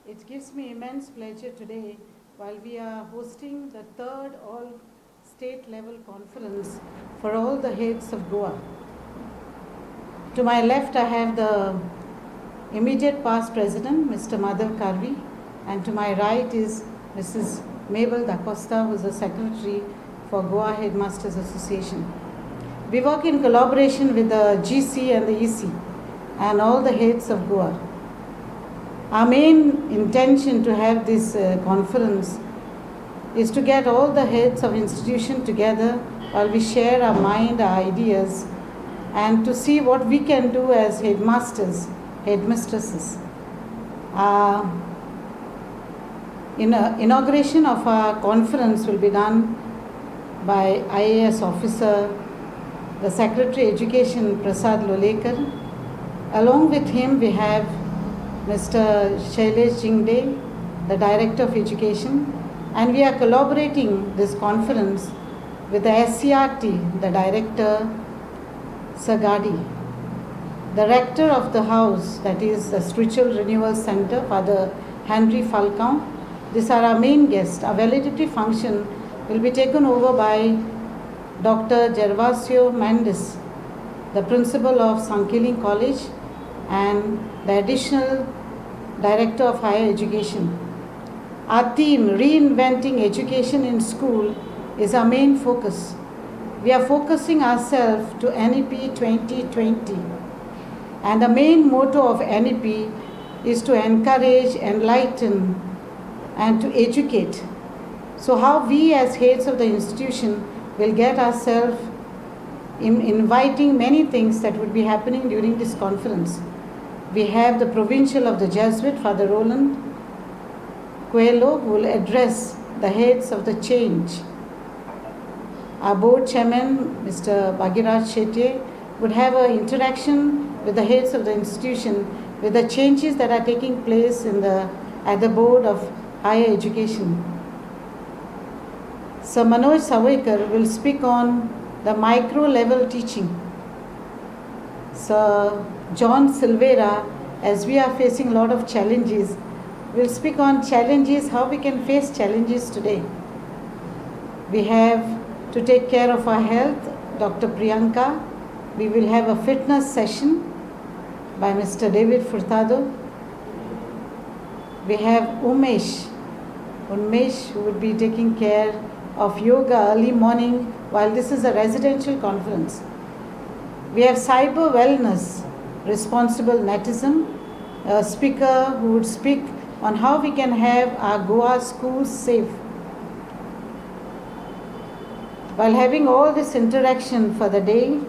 It gives me immense pleasure today while we are hosting the third all state level conference for all the heads of Goa. To my left I have the immediate past president, Mr. Madhav Karvi, and to my right is Mrs. Mabel Da Costa, who is the secretary for Goa Headmasters Association. We work in collaboration with the GC and the EC and all the heads of Goa. Our main intention to have this conference is to get all the heads of institution together while we share our mind, our ideas, and to see what we can do as headmasters, headmistresses. Inauguration of our conference will be done by IAS officer, the Secretary Education Prasad Lolekar. Along with him we have Mr. Shailesh Jingde, the Director of Education, and we are collaborating this conference with the SCRT, the Director, Sir Gadi, the Rector of the House, that is the Spiritual Renewal Center, Father Henry Falcão. These are our main guests. Our validity function will be taken over by Dr. Gervasio Mendes, the Principal of Sankiling College and the Additional Director of Higher Education. Our theme, Reinventing Education in School, is our main focus. We are focusing ourselves to NEP 2020. And the main motto of NEP is to encourage, enlighten, and to educate. So how we as heads of the institution will get ourselves inviting many things that would be happening during this conference. We have the Provincial of the Jesuit, Father Roland Coelho, who will address the heads of the change. Our board chairman, Mr. Bhagiraj Shetye, would have an interaction with the heads of the institution with the changes that are taking place at the board of higher education. Sir Manoj Savaikar will speak on the micro level teaching. Sir John Silvera, as we are facing a lot of challenges, will speak on challenges, how we can face challenges today. We have to take care of our health, Dr. Priyanka. We will have a fitness session by Mr. David Furtado. We have Unmesh, who will be taking care of yoga early morning while this is a residential conference. We have cyber wellness, responsible netism, a speaker who would speak on how we can have our Goa schools safe. While having all this interaction for the day,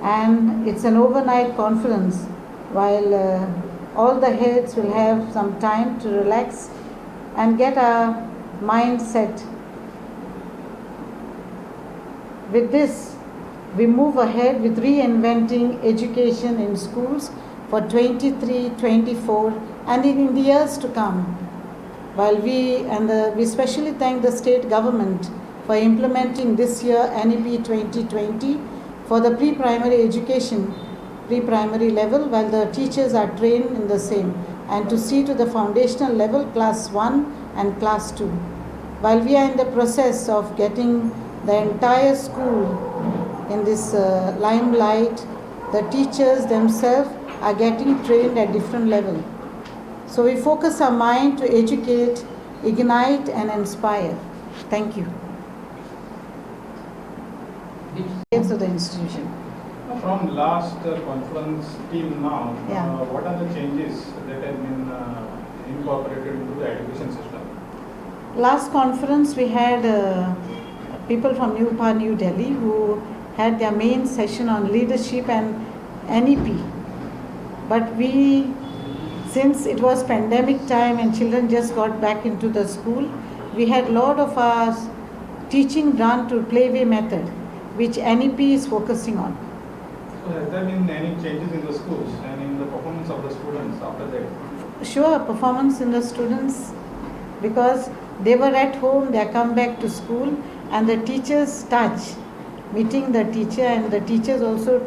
and it's an overnight conference, while all the heads will have some time to relax and get our mind set. With this, we move ahead with reinventing education in schools for 23-24 and in the years to come. While we especially thank the state government for implementing this year NEP 2020 for the pre-primary education, pre-primary level, while the teachers are trained in the same, and to see to the foundational level, class 1 and class 2. While we are in the process of getting the entire school in this limelight, the teachers themselves are getting trained at different level. So we focus our mind to educate, ignite and inspire. Thank you. Heads of the institution. From last conference till now, Yeah. what are the changes that have been incorporated into the education system? Last conference we had people from New Delhi who had their main session on leadership and NEP. But since it was pandemic time and children just got back into the school, we had a lot of our teaching done to playway method, which NEP is focusing on. So has there been any changes in the schools and in the performance of the students after that? Sure, performance in the students, because they were at home, they come back to school, and the teachers touch, meeting the teacher, and the teachers also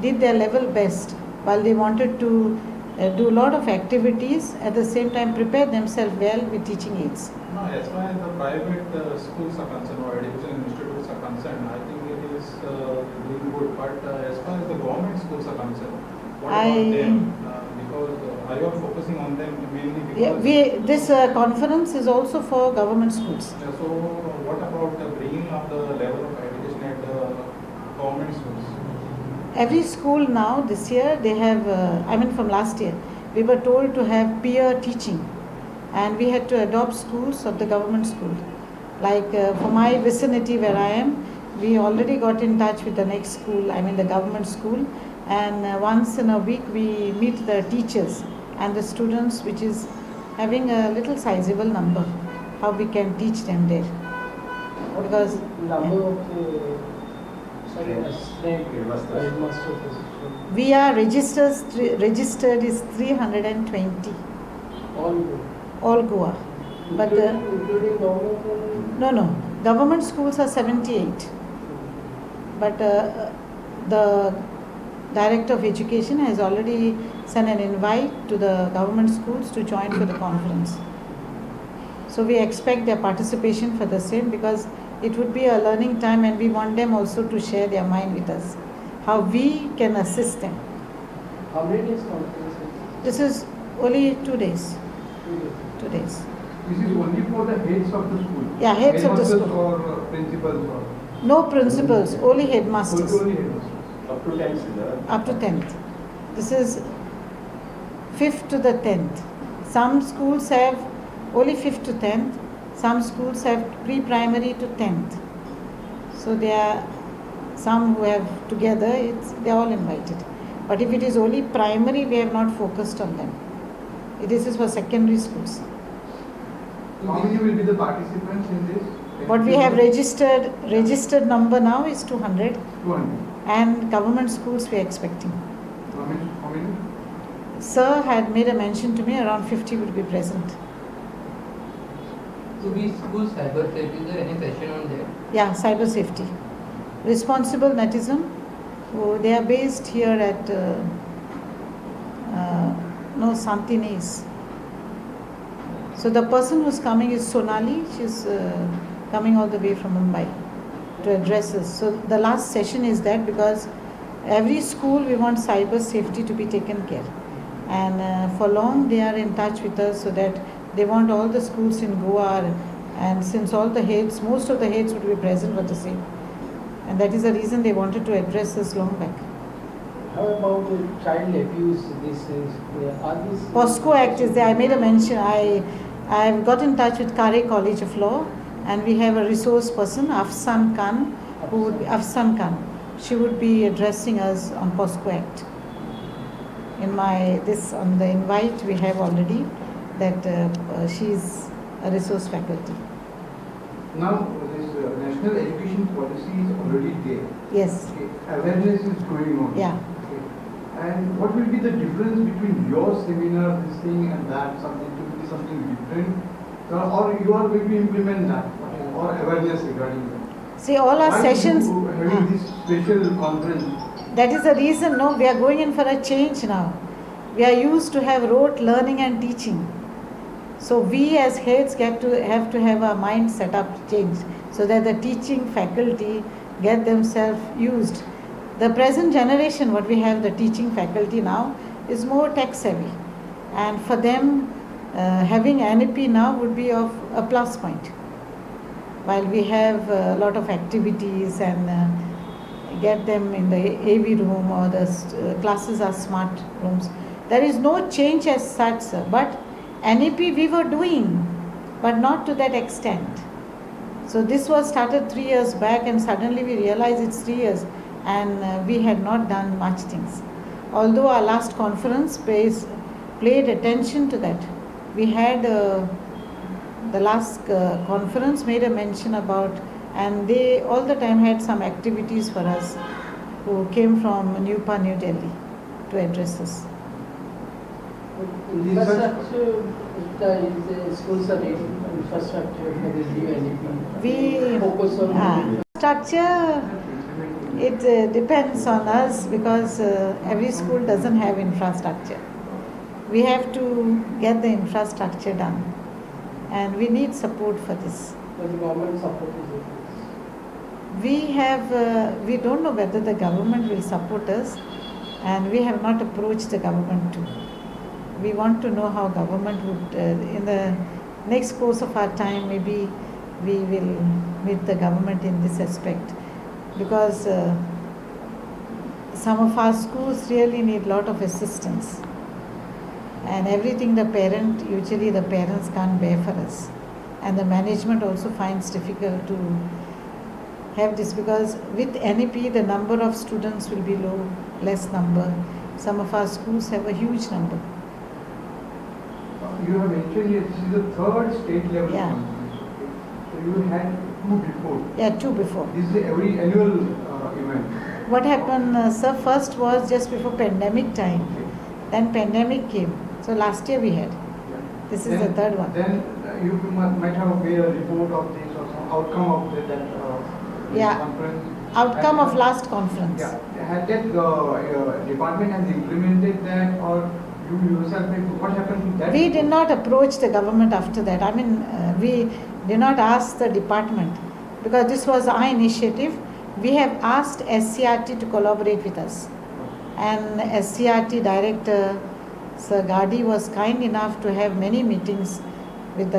did their level best while they wanted to do a lot of activities, at the same time prepare themselves well with teaching aids. No, as far as the private schools are concerned or education institutes are concerned, I think it is doing good. But as far as the government schools are concerned, what about them? Because are you focusing on them mainly because... This conference is also for government schools. So what about bringing up the level of education at the government schools? Every school now, this year, they have, from last year, we were told to have peer teaching. And we had to adopt schools of the government school. Like for my vicinity where I am, we already got in touch with the next school, the government school. And once in a week we meet the teachers and the students, which is having a little sizable number, how we can teach them there. Because number of headmasters. We are registered is 320. All Goa. But including government? No. Government schools are 78. But the Director of Education has already sent an invite to the government schools to join for the conference. So we expect their participation for the same, because it would be a learning time and we want them also to share their mind with us, how we can assist them. How many days conference? This is only 2 days. 2 days. This is only for the heads of the school? Yeah, heads of the school. Or principals? Or? No principals, only headmasters. Only headmasters. Up to 10th. Up to 10th. This is 5th to the 10th. Some schools have only 5th to 10th. Some schools have pre-primary to 10th. So there are some who have together, they are all invited. But if it is only primary, we have not focused on them. This is for secondary schools. How many will be the participants in this? What we have registered number now is 200. 200. And government schools we are expecting. How many? Sir had made a mention to me, around 50 will be present. So these schools cyber safety, is there any session on there? Yeah, cyber safety. Responsible netism. Oh, they are based here at Santines. So the person who's coming is Sonali. She's coming all the way from Mumbai to address us. So the last session is that, because every school we want cyber safety to be taken care. And for long they are in touch with us, so that they want all the schools in Goa, and since all the heads, most of the heads would be present for the same. And that is the reason they wanted to address us long back. How about child abuse? Are these POSCO Act is there. I made a mention. I have got in touch with Kare College of Law, and we have a resource person, Afsan Khan. She would be addressing us on POSCO Act. On the invite we have already that she is a resource faculty. Now, this national education policy is already there. Yes. Okay. Awareness is going on. Yeah. Okay. And what will be the difference between your seminar, this thing, and that? Something to be something different? Or you are going to implement that? Or awareness regarding that? See, all our Why sessions. you having this special conference? That is the reason. No, we are going in for a change now. We are used to have rote learning and teaching. So we as heads have to have our mind set up changed, so that the teaching faculty get themselves used. The present generation, what we have, the teaching faculty now, is more tech savvy. And for them, having NEP now would be of a plus point. While we have a lot of activities and get them in the AV room, or the classes are smart rooms. There is no change as such, sir. But NEP we were doing, but not to that extent. So this was started 3 years back, and suddenly we realized it's 3 years, and we had not done much things. Although our last conference played attention to that. We had the last conference made a mention about, and they all the time had some activities for us who came from New Delhi to address us. Infrastructure, schools are infrastructure for the new NEP. We focus on structure. It depends on us, because every school doesn't have infrastructure. We have to get the infrastructure done, and we need support for this. But the government support is it? We don't know whether the government will support us, and we have not approached the government too. We want to know how government would, in the next course of our time, maybe we will meet the government in this aspect, because some of our schools really need a lot of assistance, and everything usually the parents can't bear for us, and the management also finds difficult to have this, because with NEP the number of students will be less number. Some of our schools have a huge number. You have mentioned this is the third state level Yeah. conference. Okay. So you had two before. Yeah, two before. This is every annual event. What happened, sir, first was just before pandemic time. Then pandemic came. So last year we had. Yeah. This is the third one. Then you might have made a report of this or some outcome of that Yeah. conference. Outcome And- of last conference. Yeah. Had that department has implemented that, or you yourself, what happened to that? We did not approach the government after that. I mean, we did not ask the department, because this was our initiative. We have asked SCRT to collaborate with us. And SCRT director, Sir Gadi, was kind enough to have many meetings with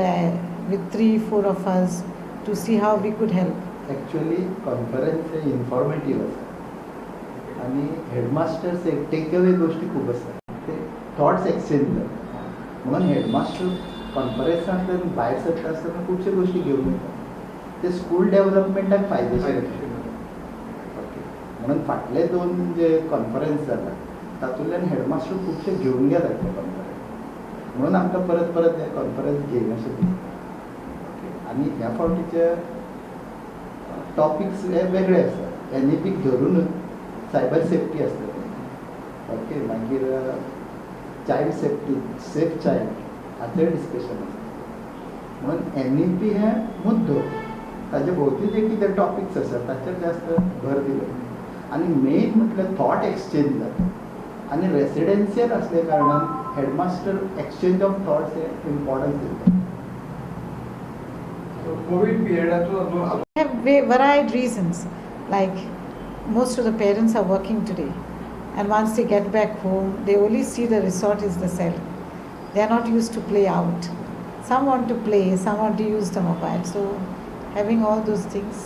3-4 of us to see how we could help. Actually conference हे informative आसा आनी headmasters एक take away गोश्टी खूब आसा ते thoughts exchange जाता म्हणून हेडमास्टर कॉन्फरन्सांतल्यान भायर सरता आसतना खुबश्यो गोश्टी घेवन येता ते स्कूल डेव्हलपमेंटाक फायदेशीर ओके म्हणून फाटले 2 जे कॉन्फरन्स जाला तातूंतल्यान हेडमास्टर खुबशे घेवन गेल्यात ते कॉन्फरन्स म्हणून आमकां परत परत हे कॉन्फरन्स घेयन अशें दिसता ओके आनी ह्या फावटीचे टॉपिक्स हे वेगळे आसात NEPक धरूनच सायबर सेफ्टी आसता ओके मागीर चायल्ड सेफ्टी सेफ चायल्ड हाचेर डिस्कशन आसता म्हणून NEP हें मुद्दो ताचे भोंवती जे कितें टॉपिक्स आसात ताचेर जास्त भर दिलो आनी मेन म्हटल्यार थॉट एक्सचेंज जाता आनी रेसिडेन्शियल असल्या कारणान हेडमास्टर एक्सचेंज ऑफ थॉट्स हे इम्पॉर्टन्स दिता कोविड पिरियडाचो We have varied reasons, like most of the parents are working today, and once they get back home, they only see the resort is the cell. They are not used to play out. Some want to play, some want to use the mobile. So having all those things.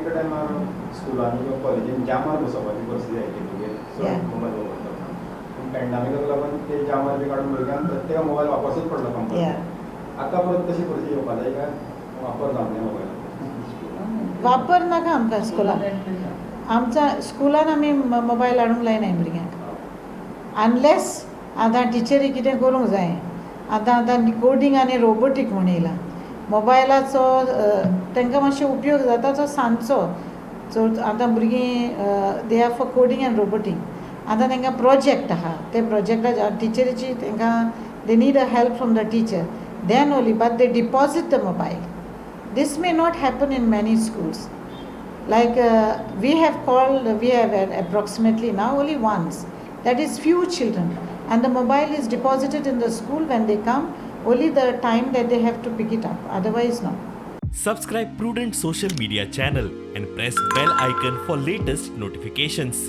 एका टायमार स्कुलान किंवा कॉलेजीन जामार बसोवपाची परिस्थिती आयिल्ली तुगे सो Yeah. Mobile वापरता पूण पॅन्डेमिकाक लागून ते जामार बी काडून भुरग्यांक प्रत्येक मोबायल वापरचोच पडलो कंपल्सरी Yeah. आतां परत तशी परिस्थिती येवपा जाय काय वापर जावंक जाय मोबायलाचो वापर नाका आमकां स्कुलान. आमच्या स्कुलान आमी मोबायल हाडूंक लायनाय भुरग्यांक अनलेस आतां टिचरी कितें करूंक जाय. आतां कोडिंग आनी रोबोटीक म्हण येयला. मोबायलाचो तांकां मातशो उपयोग जाता तो सांजचो. सो आतां भुरगीं they are for coding and robotic. आतां तांकां प्रोजेक्ट आहा ते प्रोजेक्टाच्या टिचरीची तांकां they need a help from the teacher then only, but they deposit the mobile. This may not happen in many schools. Like we have approximately now only once, that is few children, and the mobile is deposited in the school when they come, only the time that they have to pick it up, otherwise no. Subscribe Prudent social media channel and press bell icon for latest notifications.